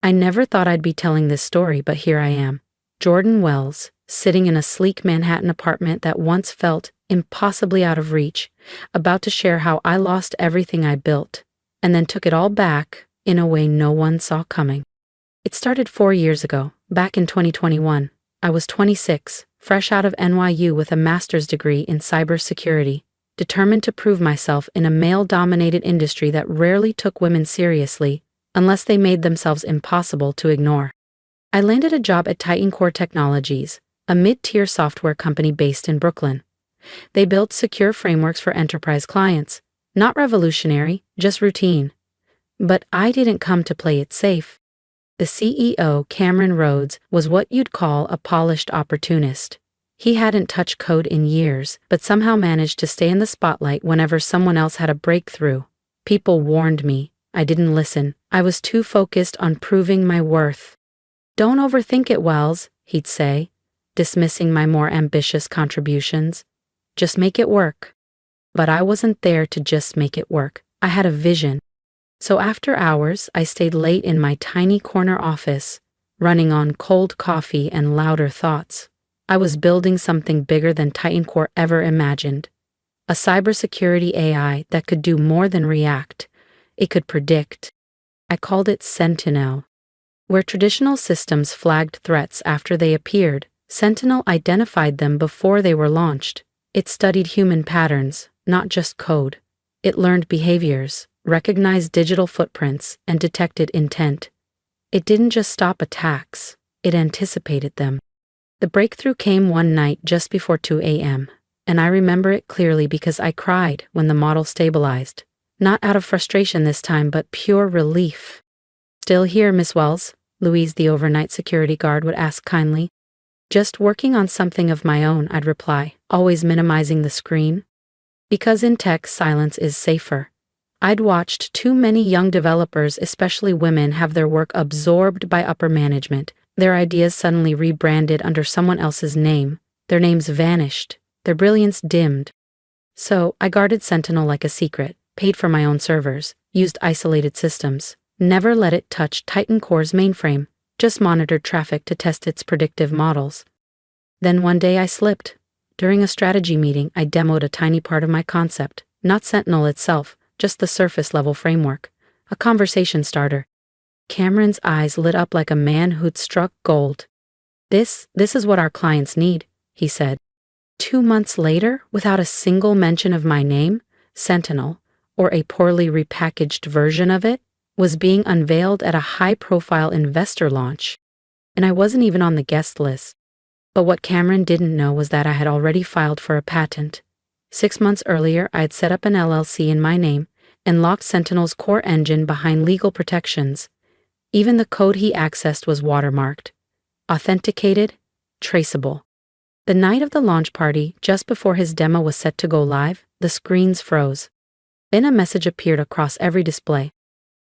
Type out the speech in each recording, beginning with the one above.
I never thought I'd be telling this story, but here I am. Jordan Wells, sitting in a sleek Manhattan apartment that once felt impossibly out of reach, about to share how I lost everything I built, and then took it all back in a way no one saw coming. It started 4 years ago, back in 2021. I was 26, fresh out of NYU with a master's degree in cybersecurity, determined to prove myself in a male-dominated industry that rarely took women seriously unless they made themselves impossible to ignore. I landed a job at TitanCore Technologies, a mid-tier software company based in Brooklyn. They built secure frameworks for enterprise clients, not revolutionary, just routine. But I didn't come to play it safe. The CEO, Cameron Rhodes, was what you'd call a polished opportunist. He hadn't touched code in years, but somehow managed to stay in the spotlight whenever someone else had a breakthrough. People warned me. I didn't listen. I was too focused on proving my worth. "Don't overthink it, Wells," he'd say, dismissing my more ambitious contributions. "Just make it work." But I wasn't there to just make it work. I had a vision. So after hours, I stayed late in my tiny corner office, running on cold coffee and louder thoughts. I was building something bigger than TitanCore ever imagined. A cybersecurity AI that could do more than react. It could predict. I called it Sentinel. Where traditional systems flagged threats after they appeared, Sentinel identified them before they were launched. It studied human patterns, not just code. It learned behaviors, recognized digital footprints, and detected intent. It didn't just stop attacks, it anticipated them. The breakthrough came one night just before 2 a.m., and I remember it clearly because I cried when the model stabilized. Not out of frustration this time, but pure relief. "Still here, Miss Wells?" Louise, the overnight security guard, would ask kindly. "Just working on something of my own," I'd reply, always minimizing the screen. Because in tech, silence is safer. I'd watched too many young developers, especially women, have their work absorbed by upper management, their ideas suddenly rebranded under someone else's name, their names vanished, their brilliance dimmed. So I guarded Sentinel like a secret, paid for my own servers, used isolated systems, never let it touch TitanCore's mainframe, just monitored traffic to test its predictive models. Then one day I slipped. During a strategy meeting, I demoed a tiny part of my concept, not Sentinel itself, just the surface-level framework, a conversation starter. Cameron's eyes lit up like a man who'd struck gold. This is what our clients need," he said. 2 months later, without a single mention of my name, Sentinel, or a poorly repackaged version of it, was being unveiled at a high-profile investor launch. And I wasn't even on the guest list. But what Cameron didn't know was that I had already filed for a patent. 6 months earlier, I had set up an LLC in my name and locked Sentinel's core engine behind legal protections. Even the code he accessed was watermarked, authenticated, traceable. The night of the launch party, just before his demo was set to go live, the screens froze. Then a message appeared across every display.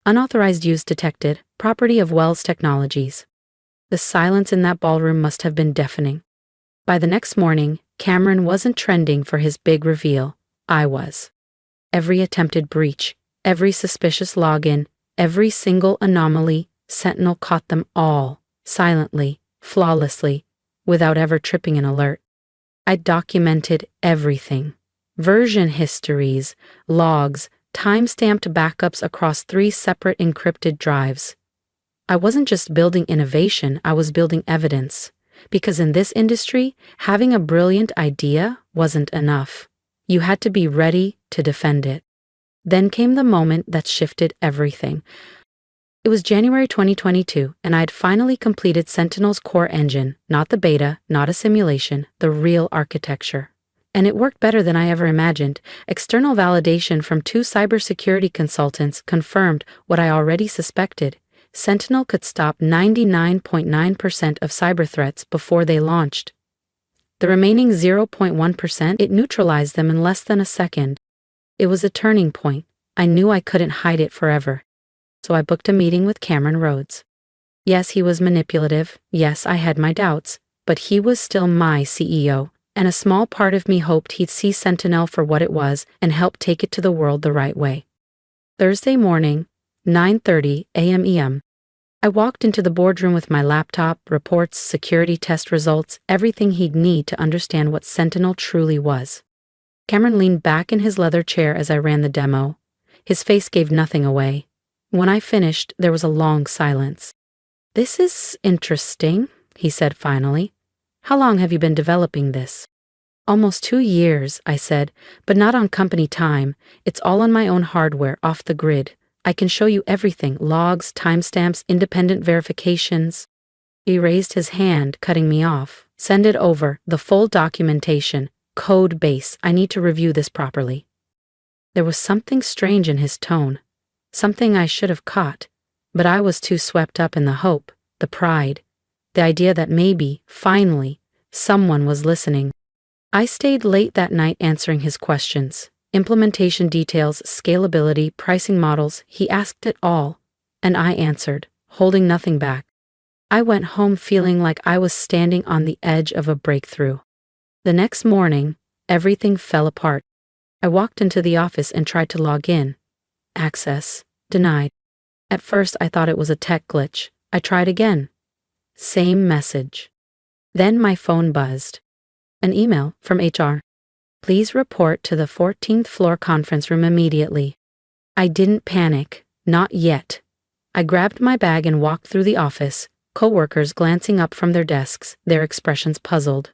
"Unauthorized use detected, property of Wells Technologies." The silence in that ballroom must have been deafening. By the next morning, Cameron wasn't trending for his big reveal. I was. Every attempted breach, every suspicious login, every single anomaly, Sentinel caught them all, silently, flawlessly, without ever tripping an alert. I documented everything. Version histories, logs, time-stamped backups across 3 separate encrypted drives. I wasn't just building innovation, I was building evidence. Because in this industry, having a brilliant idea wasn't enough. You had to be ready to defend it. Then came the moment that shifted everything. It was January 2022, and I had finally completed Sentinel's core engine, not the beta, not a simulation, the real architecture. And it worked better than I ever imagined. External validation from 2 cybersecurity consultants confirmed what I already suspected. Sentinel could stop 99.9% of cyber threats before they launched. The remaining 0.1%, it neutralized them in less than a second. It was a turning point. I knew I couldn't hide it forever. So I booked a meeting with Cameron Rhodes. Yes, he was manipulative. Yes, I had my doubts. But he was still my CEO, and a small part of me hoped he'd see Sentinel for what it was and help take it to the world the right way. Thursday morning, 9:30 a.m. EM. I walked into the boardroom with my laptop, reports, security test results, everything he'd need to understand what Sentinel truly was. Cameron leaned back in his leather chair as I ran the demo. His face gave nothing away. When I finished, there was a long silence. "This is interesting," he said finally. "How long have you been developing this?" "Almost 2 years," I said, "but not on company time. It's all on my own hardware, off the grid. I can show you everything, logs, timestamps, independent verifications." He raised his hand, cutting me off. "Send it over, the full documentation, code base. I need to review this properly." There was something strange in his tone, something I should have caught, but I was too swept up in the hope, the pride, the idea that maybe, finally, someone was listening. I stayed late that night answering his questions. Implementation details, scalability, pricing models, he asked it all, and I answered, holding nothing back. I went home feeling like I was standing on the edge of a breakthrough. The next morning, everything fell apart. I walked into the office and tried to log in. Access denied. At first I thought it was a tech glitch. I tried again. Same message. Then my phone buzzed. An email from HR. "Please report to the 14th floor conference room immediately." I didn't panic, not yet. I grabbed my bag and walked through the office, coworkers glancing up from their desks, their expressions puzzled.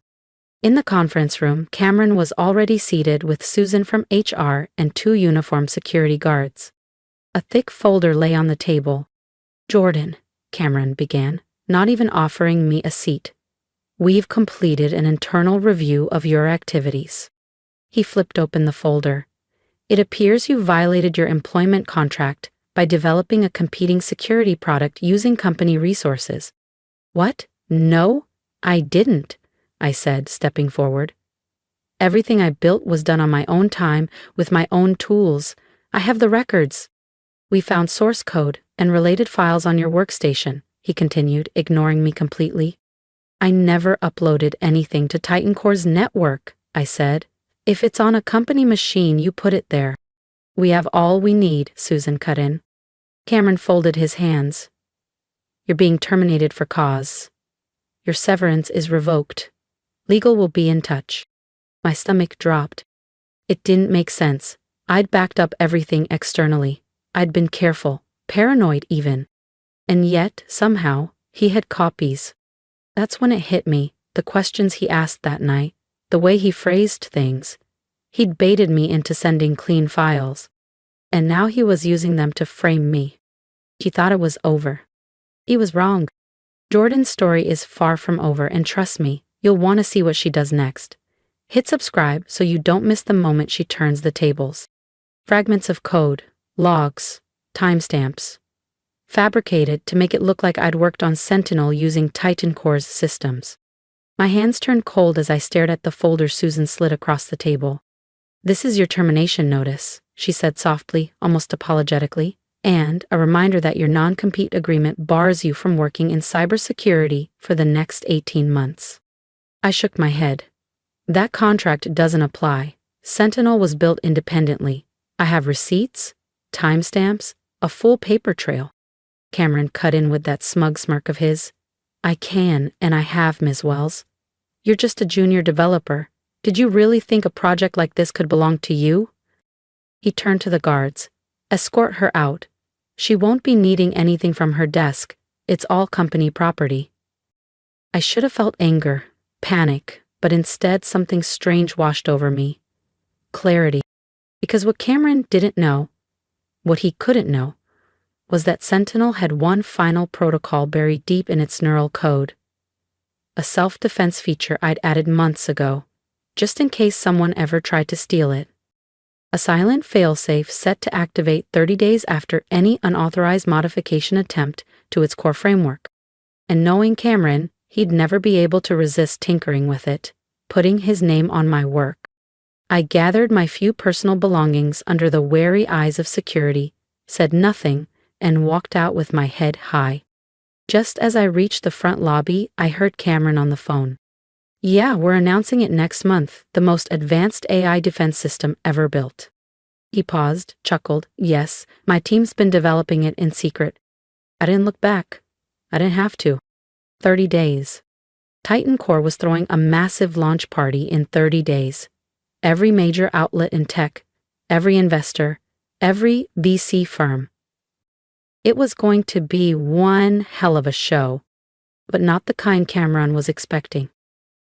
In the conference room, Cameron was already seated with Susan from HR and 2 uniformed security guards. A thick folder lay on the table. "Jordan," Cameron began, not even offering me a seat. "We've completed an internal review of your activities." He flipped open the folder. "It appears you violated your employment contract by developing a competing security product using company resources." "What? No, I didn't," I said, stepping forward. "Everything I built was done on my own time, with my own tools. I have the records." "We found source code and related files on your workstation," he continued, ignoring me completely. "I never uploaded anything to TitanCore's network," I said. "If it's on a company machine, you put it there." "We have all we need," Susan cut in. Cameron folded his hands. "You're being terminated for cause. Your severance is revoked. Legal will be in touch." My stomach dropped. It didn't make sense. I'd backed up everything externally. I'd been careful, paranoid even. And yet, somehow, he had copies. That's when it hit me, the questions he asked that night, the way he phrased things. He'd baited me into sending clean files. And now he was using them to frame me. He thought it was over. He was wrong. Jordan's story is far from over, and trust me, you'll want to see what she does next. Hit subscribe so you don't miss the moment she turns the tables. Fragments of code, logs, timestamps. Fabricated to make it look like I'd worked on Sentinel using TitanCore's systems. My hands turned cold as I stared at the folder Susan slid across the table. "This is your termination notice," she said softly, almost apologetically, "and a reminder that your non-compete agreement bars you from working in cybersecurity for the next 18 months. I shook my head. "That contract doesn't apply. Sentinel was built independently. I have receipts, timestamps, a full paper trail." Cameron cut in with that smug smirk of his. "I can, and I have, Ms. Wells. You're just a junior developer. Did you really think a project like this could belong to you?" He turned to the guards. "Escort her out. She won't be needing anything from her desk. It's all company property." I should have felt anger, panic, but instead something strange washed over me. Clarity. Because what Cameron didn't know, what he couldn't know, was that Sentinel had one final protocol buried deep in its neural code. A self-defense feature I'd added months ago, just in case someone ever tried to steal it. A silent failsafe set to activate 30 days after any unauthorized modification attempt to its core framework. And knowing Cameron, he'd never be able to resist tinkering with it, putting his name on my work. I gathered my few personal belongings under the wary eyes of security, said nothing, and walked out with my head high. Just as I reached the front lobby, I heard Cameron on the phone. "Yeah, we're announcing it next month, the most advanced AI defense system ever built." He paused, chuckled. "Yes, my team's been developing it in secret." I didn't look back. I didn't have to. 30 days. TitanCore was throwing a massive launch party in 30 days. Every major outlet in tech, every investor, every VC firm. It was going to be one hell of a show, but not the kind Cameron was expecting.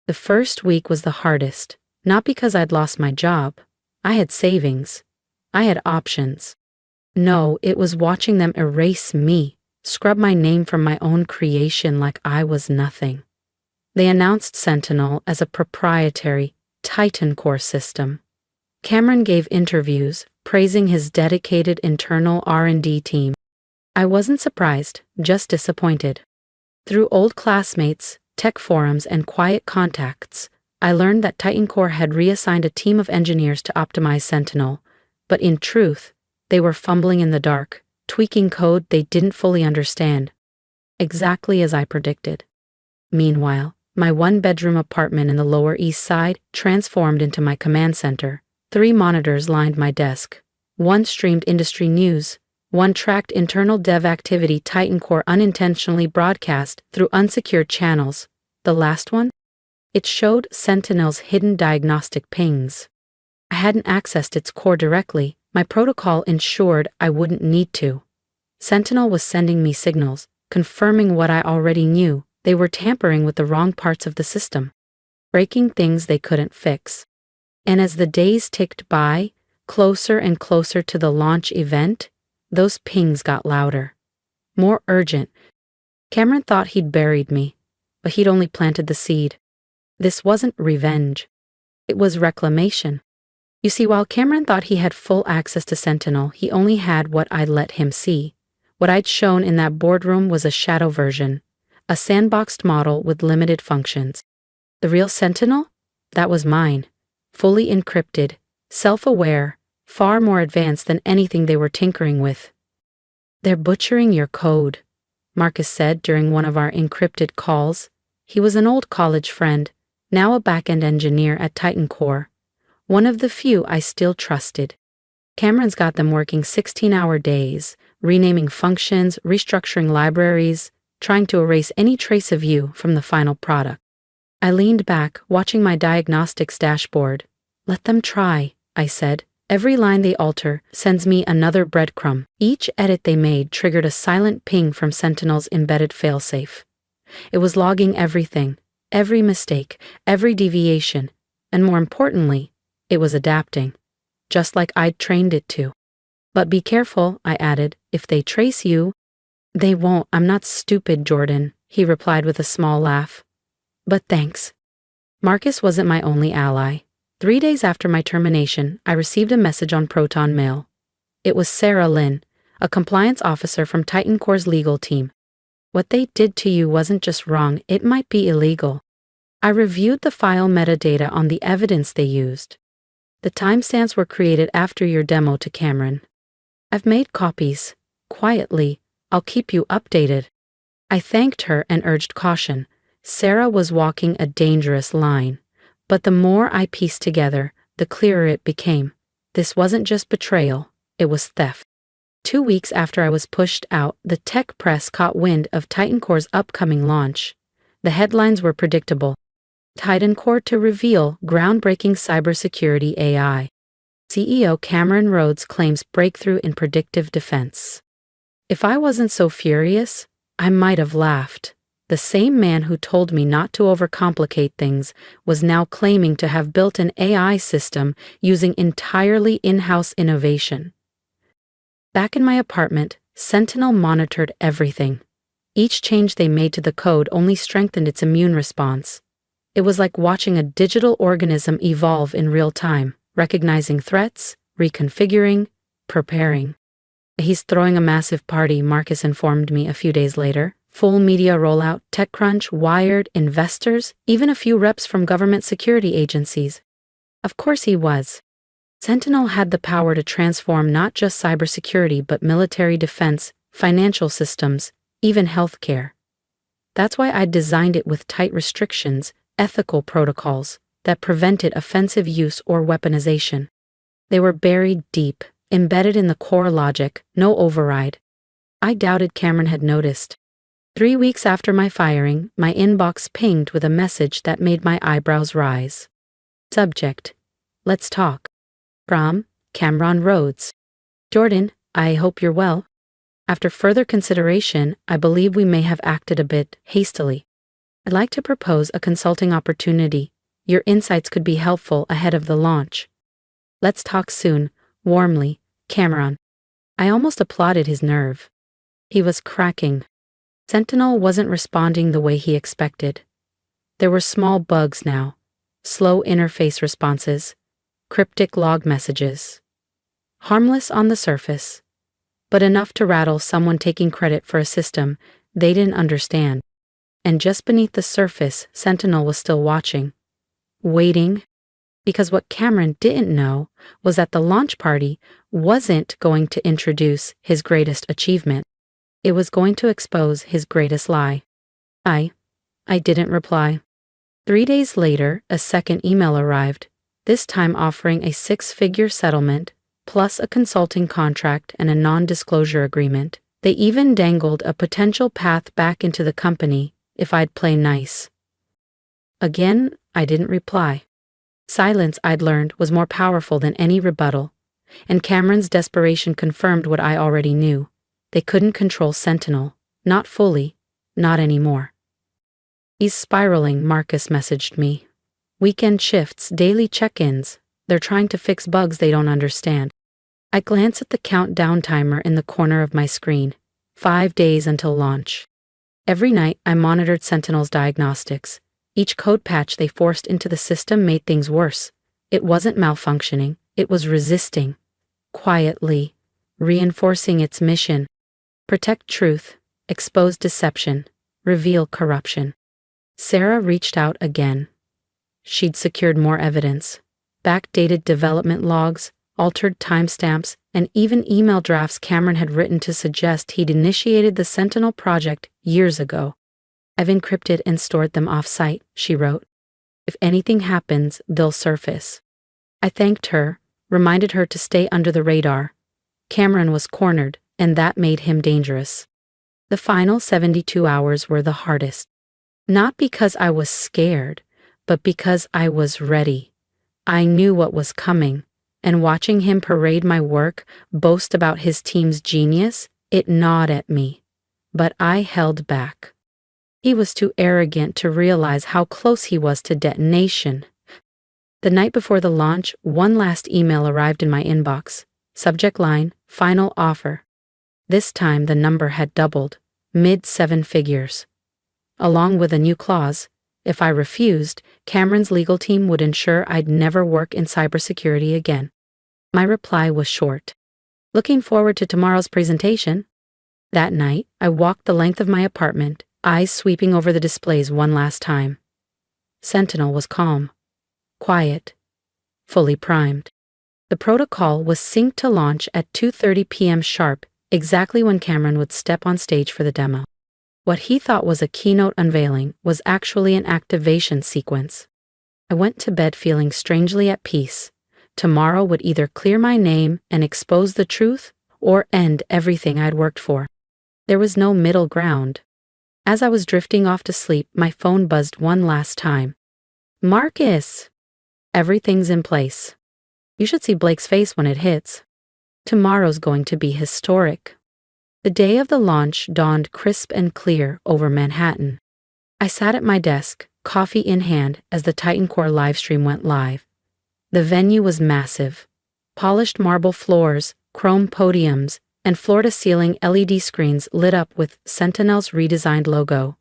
The first week was the hardest, not because I'd lost my job. I had savings. I had options. No, it was watching them erase me, scrub my name from my own creation like I was nothing. They announced Sentinel as a proprietary TitanCore system. Cameron gave interviews praising his dedicated internal R&D team. I wasn't surprised, just disappointed. Through old classmates, tech forums, and quiet contacts, I learned that TitanCore had reassigned a team of engineers to optimize Sentinel, but in truth, they were fumbling in the dark, tweaking code they didn't fully understand. Exactly as I predicted. Meanwhile, my one-bedroom apartment in the Lower East Side transformed into my command center. 3 monitors lined my desk. One streamed industry news. One tracked internal dev activity TitanCore unintentionally broadcast through unsecured channels. The last one? It showed Sentinel's hidden diagnostic pings. I hadn't accessed its core directly. My protocol ensured I wouldn't need to. Sentinel was sending me signals, confirming what I already knew. They were tampering with the wrong parts of the system, breaking things they couldn't fix. And as the days ticked by, closer and closer to the launch event, those pings got louder, more urgent. Cameron thought he'd buried me, but he'd only planted the seed. This wasn't revenge. It was reclamation. You see, while Cameron thought he had full access to Sentinel, he only had what I'd let him see. What I'd shown in that boardroom was a shadow version, a sandboxed model with limited functions. The real Sentinel? That was mine. Fully encrypted, self-aware, far more advanced than anything they were tinkering with. "They're butchering your code," Marcus said during one of our encrypted calls. He was an old college friend, now a back-end engineer at TitanCore, one of the few I still trusted. Cameron's got them working 16-hour days, renaming functions, restructuring libraries, trying to erase any trace of you from the final product. I leaned back, watching my diagnostics dashboard. "Let them try," I said. "Every line they alter sends me another breadcrumb." Each edit they made triggered a silent ping from Sentinel's embedded failsafe. It was logging everything, every mistake, every deviation, and more importantly, it was adapting, just like I'd trained it to. "But be careful," I added. "If they trace you—" "They won't. I'm not stupid, Jordan," he replied with a small laugh. "But thanks." Marcus wasn't my only ally. 3 days after my termination, I received a message on Proton Mail. It was Sarah Lynn, a compliance officer from TitanCore's legal team. "What they did to you wasn't just wrong, it might be illegal. I reviewed the file metadata on the evidence they used. The timestamps were created after your demo to Cameron. I've made copies. Quietly, I'll keep you updated." I thanked her and urged caution. Sarah was walking a dangerous line. But the more I pieced together, the clearer it became. This wasn't just betrayal, it was theft. 2 weeks after I was pushed out, the tech press caught wind of TitanCore's upcoming launch. The headlines were predictable. TitanCore to reveal groundbreaking cybersecurity AI. CEO Cameron Rhodes claims breakthrough in predictive defense. If I wasn't so furious, I might have laughed. The same man who told me not to overcomplicate things was now claiming to have built an AI system using entirely in-house innovation. Back in my apartment, Sentinel monitored everything. Each change they made to the code only strengthened its immune response. It was like watching a digital organism evolve in real time, recognizing threats, reconfiguring, preparing. "He's throwing a massive party," Marcus informed me a few days later. "Full media rollout, TechCrunch, Wired, investors, even a few reps from government security agencies." Of course he was. Sentinel had the power to transform not just cybersecurity but military defense, financial systems, even healthcare. That's why I designed it with tight restrictions, ethical protocols that prevented offensive use or weaponization. They were buried deep, embedded in the core logic, no override. I doubted Cameron had noticed. 3 weeks after my firing, my inbox pinged with a message that made my eyebrows rise. Subject: Let's talk. From Cameron Rhodes. Jordan, I hope you're well. After further consideration, I believe we may have acted a bit hastily. I'd like to propose a consulting opportunity. Your insights could be helpful ahead of the launch. Let's talk soon. Warmly, Cameron. I almost applauded his nerve. He was cracking. Sentinel wasn't responding the way he expected. There were small bugs now, slow interface responses, cryptic log messages. Harmless on the surface, but enough to rattle someone taking credit for a system they didn't understand. And just beneath the surface, Sentinel was still watching. Waiting. Because what Cameron didn't know was that the launch party wasn't going to introduce his greatest achievement. It was going to expose his greatest lie. I didn't reply. 3 days later, a second email arrived, this time offering a 6-figure settlement, plus a consulting contract and a non-disclosure agreement. They even dangled a potential path back into the company if I'd play nice. Again, I didn't reply. Silence, I'd learned, was more powerful than any rebuttal, and Cameron's desperation confirmed what I already knew. They couldn't control Sentinel, not fully, not anymore. He's spiraling, Marcus messaged me. Weekend shifts, daily check-ins. They're trying to fix bugs they don't understand. I glance at the countdown timer in the corner of my screen. 5 days until launch. Every night, I monitored Sentinel's diagnostics. Each code patch they forced into the system made things worse. It wasn't malfunctioning, it was resisting. Quietly, reinforcing its mission. Protect truth, expose deception, reveal corruption. Sarah reached out again. She'd secured more evidence. Backdated development logs, altered timestamps, and even email drafts Cameron had written to suggest he'd initiated the Sentinel project years ago. I've encrypted and stored them off-site, she wrote. If anything happens, they'll surface. I thanked her, reminded her to stay under the radar. Cameron was cornered, and that made him dangerous. The final 72 hours were the hardest. Not because I was scared, but because I was ready. I knew what was coming, and watching him parade my work, boast about his team's genius, it gnawed at me. But I held back. He was too arrogant to realize how close he was to detonation. The night before the launch, one last email arrived in my inbox. Subject line, final offer. This time the number had doubled, mid-7 figures. Along with a new clause, if I refused, Cameron's legal team would ensure I'd never work in cybersecurity again. My reply was short. Looking forward to tomorrow's presentation. That night, I walked the length of my apartment, eyes sweeping over the displays one last time. Sentinel was calm, quiet, fully primed. The protocol was synced to launch at 2:30 p.m. sharp, exactly when Cameron would step on stage for the demo. What he thought was a keynote unveiling was actually an activation sequence. I went to bed feeling strangely at peace. Tomorrow would either clear my name and expose the truth, or end everything I'd worked for. There was no middle ground. As I was drifting off to sleep, my phone buzzed one last time. Marcus! Everything's in place. You should see Blake's face when it hits. Tomorrow's going to be historic. The day of the launch dawned crisp and clear over Manhattan. I sat at my desk, coffee in hand, as the TitanCore livestream went live. The venue was massive. Polished marble floors, chrome podiums, and floor-to-ceiling LED screens lit up with Sentinel's redesigned logo,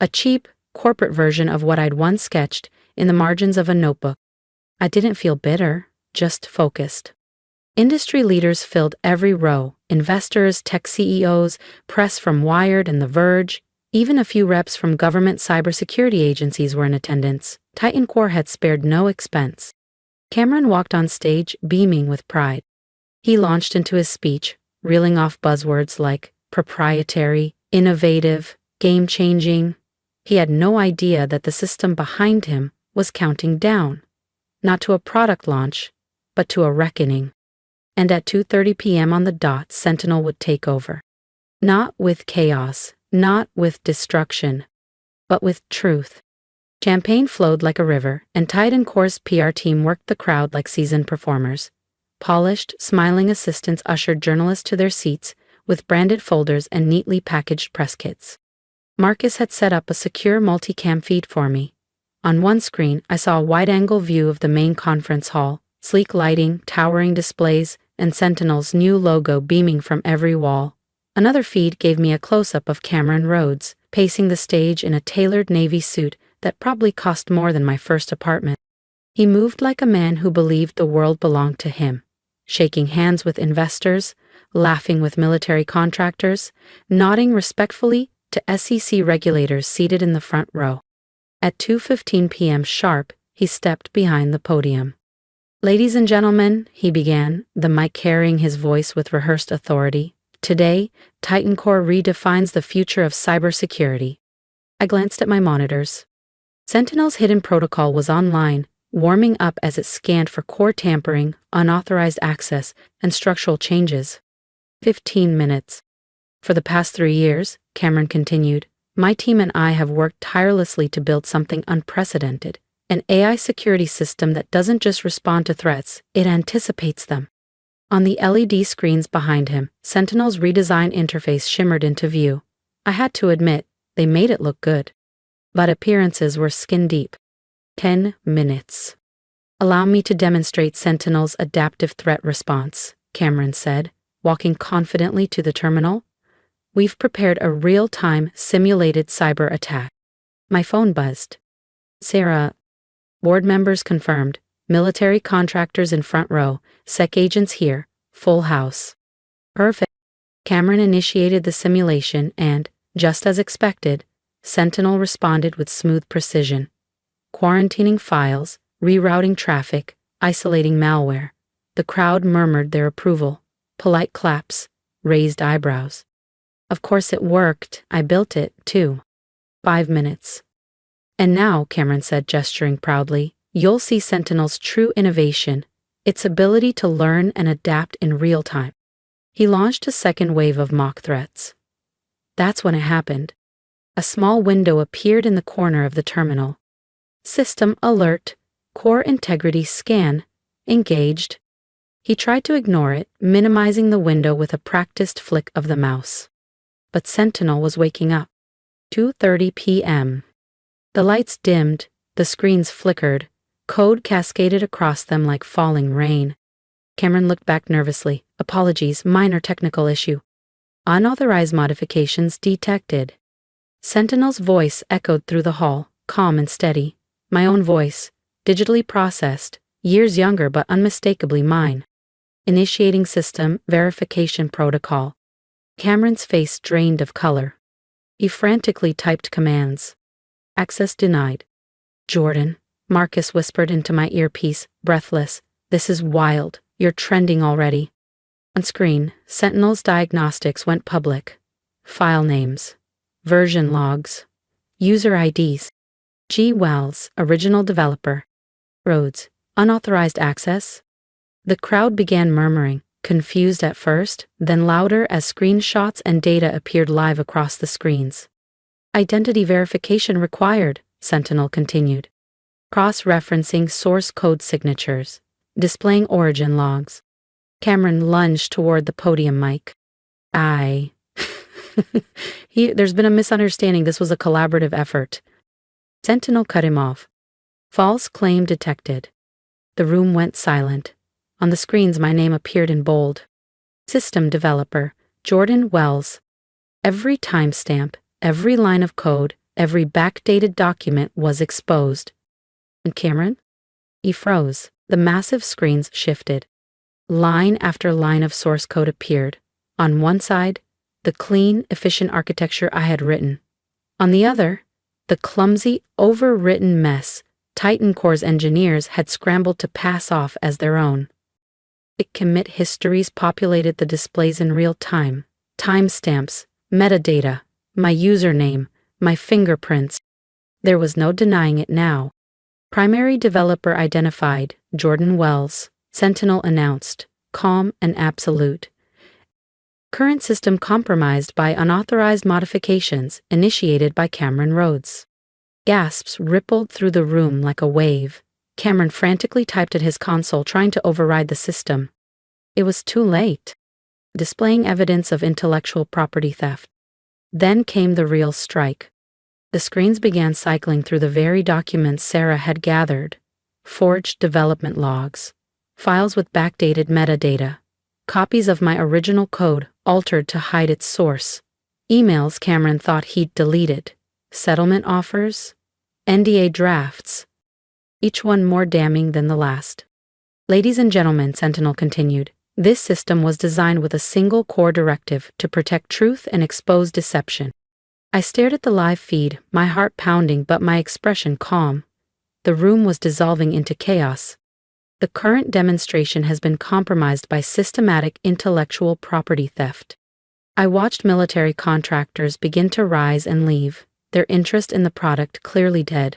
a cheap, corporate version of what I'd once sketched in the margins of a notebook. I didn't feel bitter, just focused. Industry leaders filled every row, investors, tech CEOs, press from Wired and The Verge, even a few reps from government cybersecurity agencies were in attendance. TitanCore had spared no expense. Cameron walked on stage, beaming with pride. He launched into his speech, reeling off buzzwords like proprietary, innovative, game-changing. He had no idea that the system behind him was counting down, not to a product launch, but to a reckoning. And at 2:30 p.m. on the dot, Sentinel would take over. Not with chaos, Not with destruction, but with truth. Champagne flowed like a river, and TitanCore's PR team worked the crowd like seasoned performers. Polished, smiling assistants ushered journalists to their seats, with branded folders and neatly packaged press kits. Marcus had set up a secure multicam feed for me. On one screen, I saw a wide-angle view of the main conference hall, sleek lighting, towering displays, and Sentinel's new logo beaming from every wall. Another feed gave me a close-up of Cameron Rhodes, pacing the stage in a tailored navy suit that probably cost more than my first apartment. He moved like a man who believed the world belonged to him, shaking hands with investors, laughing with military contractors, nodding respectfully to SEC regulators seated in the front row. At 2:15 p.m. sharp, he stepped behind the podium. "Ladies and gentlemen," he began, the mic carrying his voice with rehearsed authority, "today, TitanCore redefines the future of cybersecurity." I glanced at my monitors. Sentinel's hidden protocol was online, warming up as it scanned for core tampering, unauthorized access, and structural changes. 15 minutes. "For the past 3 years," Cameron continued, "my team and I have worked tirelessly to build something unprecedented, an AI security system that doesn't just respond to threats, it anticipates them." On the LED screens behind him, Sentinel's redesigned interface shimmered into view. I had to admit, they made it look good. But appearances were skin-deep. 10 minutes. "Allow me to demonstrate Sentinel's adaptive threat response," Cameron said, walking confidently to the terminal. "We've prepared a real-time simulated cyber attack." My phone buzzed. "Sarah." Board members confirmed. "Military contractors in front row, SEC agents here, full house." "Perfect." Cameron initiated the simulation and, just as expected, Sentinel responded with smooth precision. Quarantining files, rerouting traffic, isolating malware. The crowd murmured their approval. Polite claps, raised eyebrows. "Of course it worked. I built it, too." 5 minutes. "And now," Cameron said, gesturing proudly, "you'll see Sentinel's true innovation, its ability to learn and adapt in real time." He launched a second wave of mock threats. That's when it happened. A small window appeared in the corner of the terminal. "System alert, core integrity scan, engaged." He tried to ignore it, minimizing the window with a practiced flick of the mouse. But Sentinel was waking up. 2:30 p.m. The lights dimmed, the screens flickered, code cascaded across them like falling rain. Cameron looked back nervously. "Apologies, minor technical issue. Unauthorized modifications detected." Sentinel's voice echoed through the hall, calm and steady. My own voice, digitally processed, years younger but unmistakably mine. "Initiating system verification protocol." Cameron's face drained of color. He frantically typed commands. "Access denied." "Jordan," Marcus whispered into my earpiece, breathless, "this is wild. You're trending already." On screen, Sentinel's diagnostics went public. File names. Version logs. User IDs. G. Wells, original developer. Rhodes, unauthorized access. The crowd began murmuring, confused at first, then louder as screenshots and data appeared live across the screens. "Identity verification required," Sentinel continued. Cross-referencing source code signatures. Displaying origin logs. Cameron lunged toward the podium mic. There's been a misunderstanding. This was a collaborative effort." Sentinel cut him off. "False claim detected." The room went silent. On the screens, my name appeared in bold. System developer, Jordan Wells. Every timestamp, every line of code, every backdated document was exposed. "And Cameron?" He froze. The massive screens shifted. Line after line of source code appeared. On one side, the clean, efficient architecture I had written. On the other, the clumsy, overwritten mess TitanCore's engineers had scrambled to pass off as their own. Commit histories populated the displays in real time. Timestamps, metadata, my username, my fingerprints. There was no denying it now. "Primary developer identified, Jordan Wells," Sentinel announced, calm and absolute. Current system compromised by unauthorized modifications initiated by Cameron Rhodes. Gasps rippled through the room like a wave. Cameron frantically typed at his console trying to override the system. It was too late. Displaying evidence of intellectual property theft. Then came the real strike. The screens began cycling through the very documents Sarah had gathered. Forged development logs. Files with backdated metadata. Copies of my original code altered to hide its source. Emails Cameron thought he'd deleted. Settlement offers. NDA drafts. Each one more damning than the last. Ladies and gentlemen, Sentinel continued, this system was designed with a single core directive to protect truth and expose deception. I stared at the live feed, my heart pounding but my expression calm. The room was dissolving into chaos. The current demonstration has been compromised by systematic intellectual property theft. I watched military contractors begin to rise and leave, their interest in the product clearly dead.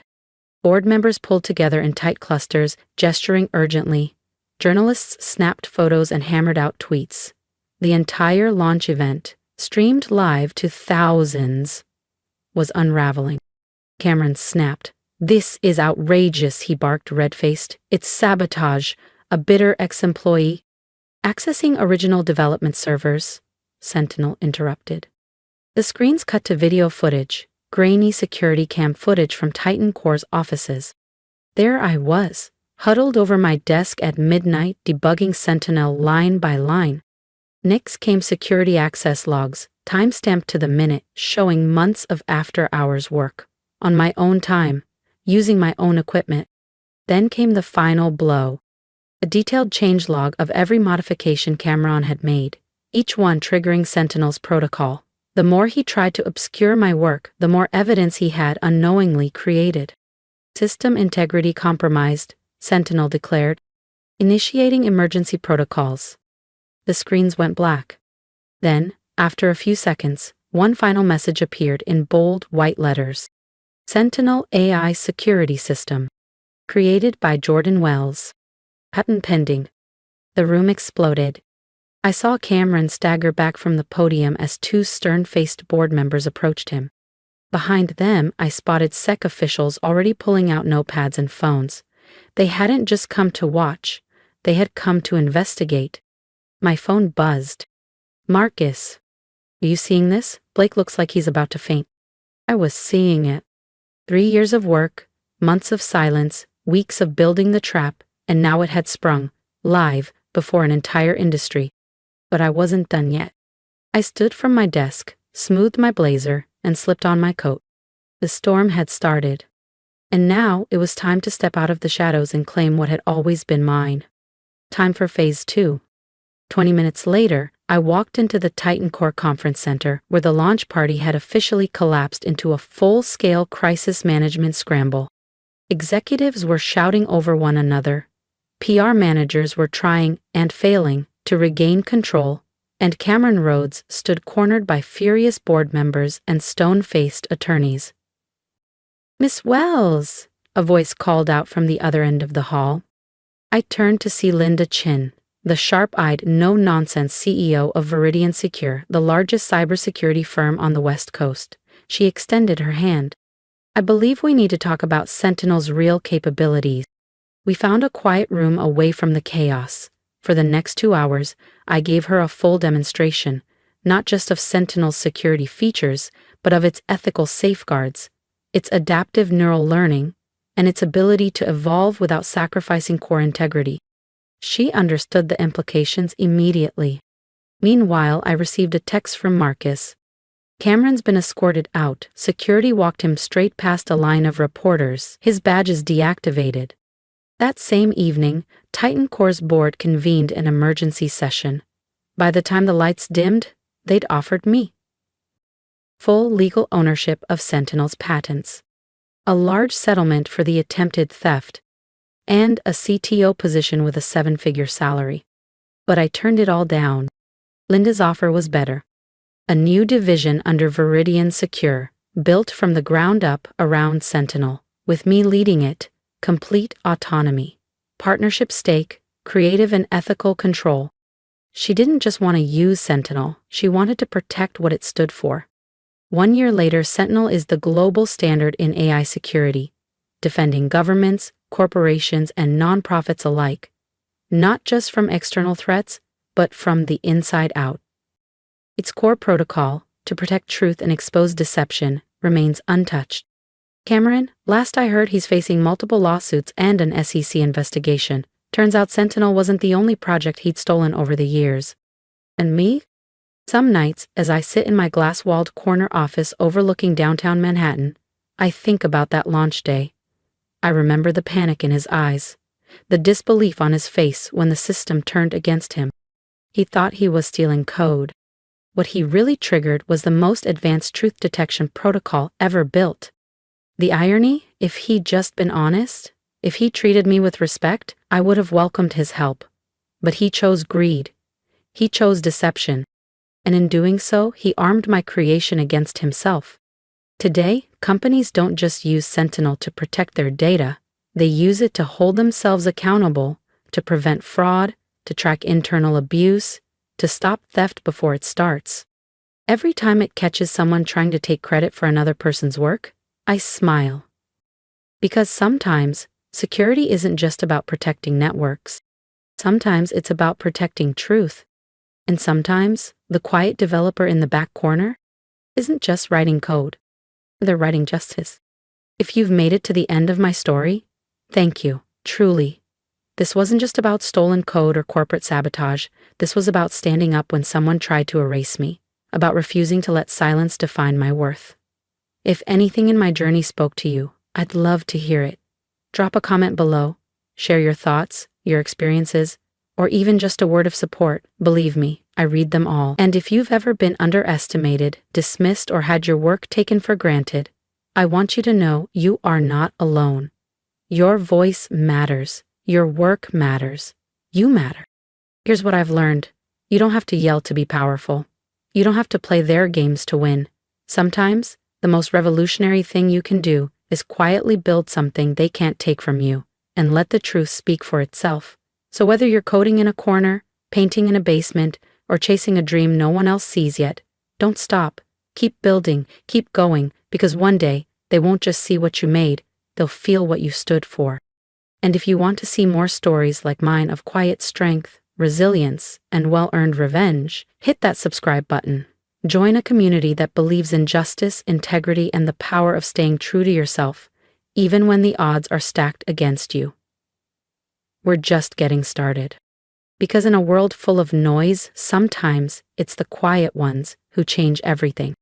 Board members pulled together in tight clusters, gesturing urgently. Journalists snapped photos and hammered out tweets. The entire launch event, streamed live to thousands, was unraveling. Cameron snapped. This is outrageous, he barked red-faced. It's sabotage, a bitter ex-employee. Accessing original development servers, Sentinel interrupted. The screens cut to video footage, grainy security cam footage from TitanCore's offices. There I was, huddled over my desk at midnight debugging Sentinel line by line. Next came security access logs, timestamped to the minute, showing months of after-hours work. On my own time, using my own equipment. Then came the final blow. A detailed changelog of every modification Cameron had made, each one triggering Sentinel's protocol. The more he tried to obscure my work, the more evidence he had unknowingly created. System integrity compromised, Sentinel declared, initiating emergency protocols. The screens went black. Then, after a few seconds, one final message appeared in bold white letters. Sentinel AI Security System. Created by Jordan Wells. Patent pending. The room exploded. I saw Cameron stagger back from the podium as two stern-faced board members approached him. Behind them, I spotted SEC officials already pulling out notepads and phones. They hadn't just come to watch, they had come to investigate. My phone buzzed. Marcus. Are you seeing this? Blake looks like he's about to faint. I was seeing it. 3 years of work, months of silence, weeks of building the trap, and now it had sprung, live, before an entire industry. But I wasn't done yet. I stood from my desk, smoothed my blazer, and slipped on my coat. The storm had started. And now it was time to step out of the shadows and claim what had always been mine. Time for Phase 2. 20 minutes later, I walked into the TitanCore Conference Center, where the launch party had officially collapsed into a full-scale crisis management scramble. Executives were shouting over one another. PR managers were trying, and failing, to regain control, and Cameron Rhodes stood cornered by furious board members and stone-faced attorneys. "Miss Wells," a voice called out from the other end of the hall. I turned to see Linda Chin, the sharp-eyed, no-nonsense CEO of Viridian Secure, the largest cybersecurity firm on the West Coast. She extended her hand. "I believe we need to talk about Sentinel's real capabilities." We found a quiet room away from the chaos. For the next 2 hours, I gave her a full demonstration, not just of Sentinel's security features, but of its ethical safeguards, its adaptive neural learning, and its ability to evolve without sacrificing core integrity. She understood the implications immediately. Meanwhile, I received a text from Marcus. "Cameron's been escorted out." Security walked him straight past a line of reporters, his badges deactivated. That same evening, TitanCore's board convened an emergency session. By the time the lights dimmed, they'd offered me full legal ownership of Sentinel's patents, a large settlement for the attempted theft, and a CTO position with a 7-figure salary. But I turned it all down. Linda's offer was better. A new division under Viridian Secure, built from the ground up around Sentinel, with me leading it, complete autonomy, partnership stake, creative and ethical control. She didn't just want to use Sentinel, she wanted to protect what it stood for. 1 year later, Sentinel is the global standard in AI security, defending governments, corporations, and nonprofits alike, not just from external threats, but from the inside out. Its core protocol, to protect truth and expose deception, remains untouched. Cameron, last I heard, he's facing multiple lawsuits and an SEC investigation. Turns out Sentinel wasn't the only project he'd stolen over the years. And me? Some nights, as I sit in my glass-walled corner office overlooking downtown Manhattan, I think about that launch day. I remember the panic in his eyes, the disbelief on his face when the system turned against him. He thought he was stealing code. What he really triggered was the most advanced truth detection protocol ever built. The irony, if he'd just been honest, if he treated me with respect, I would have welcomed his help. But he chose greed. He chose deception. And in doing so, he armed my creation against himself. Today, companies don't just use Sentinel to protect their data. They use it to hold themselves accountable, to prevent fraud, to track internal abuse, to stop theft before it starts. Every time it catches someone trying to take credit for another person's work, I smile. Because sometimes, security isn't just about protecting networks. Sometimes it's about protecting truth. And sometimes, the quiet developer in the back corner isn't just writing code. They're writing justice. If you've made it to the end of my story, thank you, truly. This wasn't just about stolen code or corporate sabotage. This was about standing up when someone tried to erase me, about refusing to let silence define my worth. If anything in my journey spoke to you, I'd love to hear it. Drop a comment below, share your thoughts, your experiences, or even just a word of support. Believe me, I read them all. And if you've ever been underestimated, dismissed, or had your work taken for granted, I want you to know you are not alone. Your voice matters. Your work matters. You matter. Here's what I've learned. You don't have to yell to be powerful. You don't have to play their games to win. Sometimes, the most revolutionary thing you can do is quietly build something they can't take from you, and let the truth speak for itself. So whether you're coding in a corner, painting in a basement, or chasing a dream no one else sees yet, don't stop. Keep building, keep going, because one day, they won't just see what you made, they'll feel what you stood for. And if you want to see more stories like mine of quiet strength, resilience, and well-earned revenge, hit that subscribe button. Join a community that believes in justice, integrity, and the power of staying true to yourself, even when the odds are stacked against you. We're just getting started. Because in a world full of noise, sometimes it's the quiet ones who change everything.